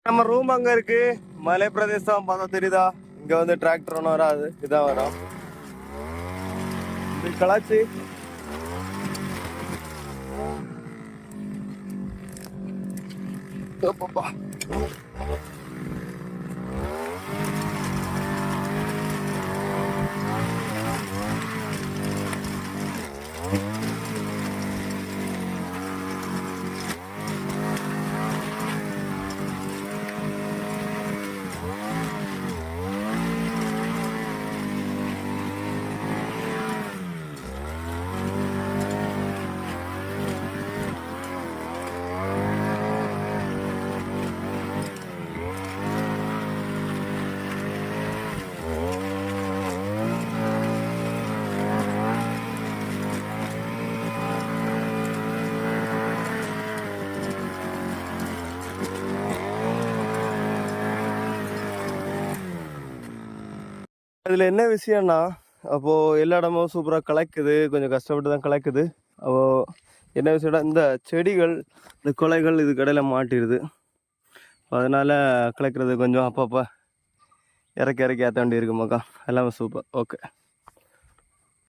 நம்ம ரூம் அங்க இருக்கு. மலை பிரதேசம் பார்த்தா தெரியுதா? இங்க வந்து டிராக்டர் ஒன்றும் வராது, இதான் வரும். கலாச்சி இதுல என்ன விஷயம்னா, அப்போ எல்லா இடமும் சூப்பரா கலக்குது, கொஞ்சம் கஷ்டப்பட்டு தான் கலக்குது. அப்போ என்ன விஷயம்னா, இந்த செடிகள், இந்த கொலைகள் இது கடையில மாட்டிடுது. அதனால கலக்கிறது கொஞ்சம் அப்பப்போ இறக்கி ஏற்ற வேண்டி இருக்கு மக்கா. எல்லாமே சூப்பர். ஓகே.